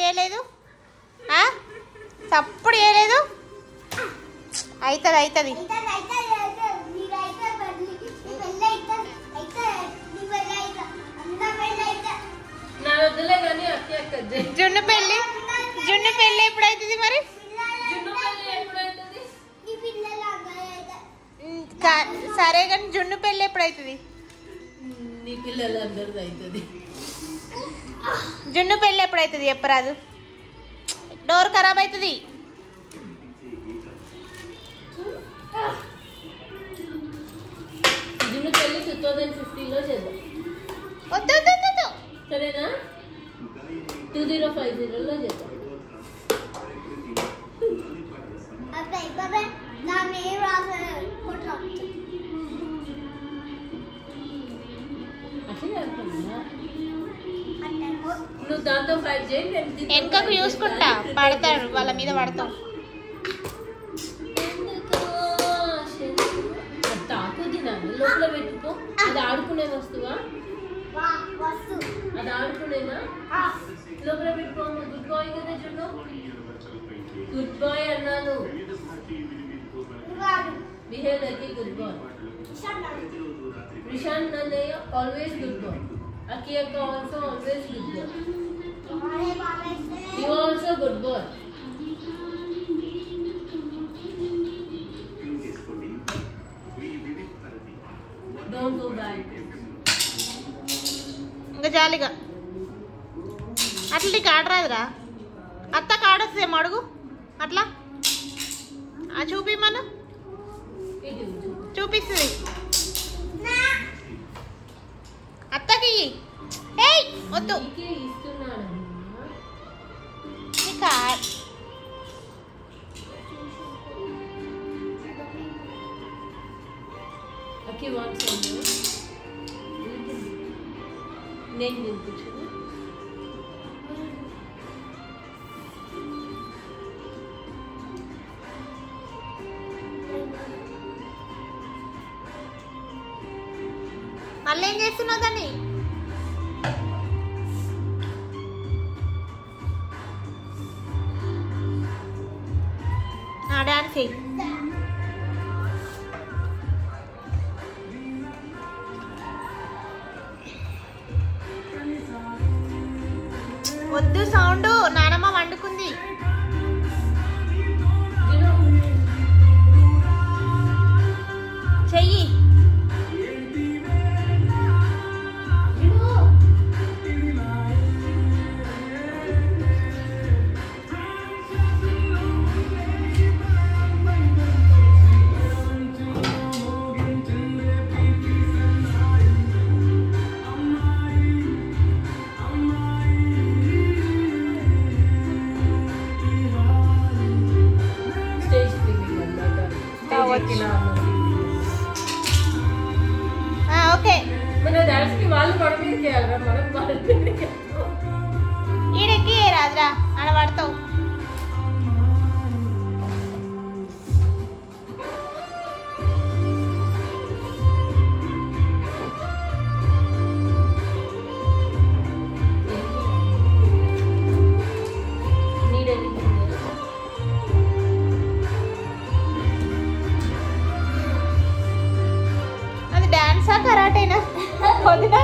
వేయలేదు సప్పుడు వేయలేదు అవుతుంది జున్ను పెళ్ళి ఎప్పుడైతుంది మరి సరే కానీ జున్ను పెళ్ళి ఎప్పుడైతుంది జున్ను పెళ్ళి ఎప్పుడైతుంది చెప్పరాదు డోర్ ఖరాబ్ అవుతుంది జున్ను పెళ్ళి 2015లో చేద్దాం వద్దు సరేనా 2050లో చేద్దాం నువ్వు దాంతో 5 చేయండి వెనకకు చూసుకుంటా పడతాడు వాళ్ళ మీద పడతావు లోపల పెట్టుకో అది ఆడుకునే వస్తువా అది ఆడుకునేనా లోపల పెట్టుకో గుడ్ బాయ్ కదా చూడు గుడ్ బాయ్ అన్నాను behave like a good boy Rishan అన్నయ్య ఆల్వేస్ గుడ్ బాయ్ అకి అక్క also always good boy you also good boy don't go back ఇంకా జాలిగా అట్లా నీకు ఆడరాదురా అత్త కాడొస్తేమో అడుగు అట్లా చూపి మనం చూపిస్తుంది అత్తకి ఏయ్ వద్దు నేను తినిపించు మళ్ళీ ఏం చేస్తున్నావు దాన్ని డాన్స్ చెయ్యి వద్దు సౌండ్ నానమ్మ వండుకుంది చెయ్యి ఓకే ఈడెక్కి రాదురా ఆడ పడతావు అది డాన్సా కరాటేనా వదినా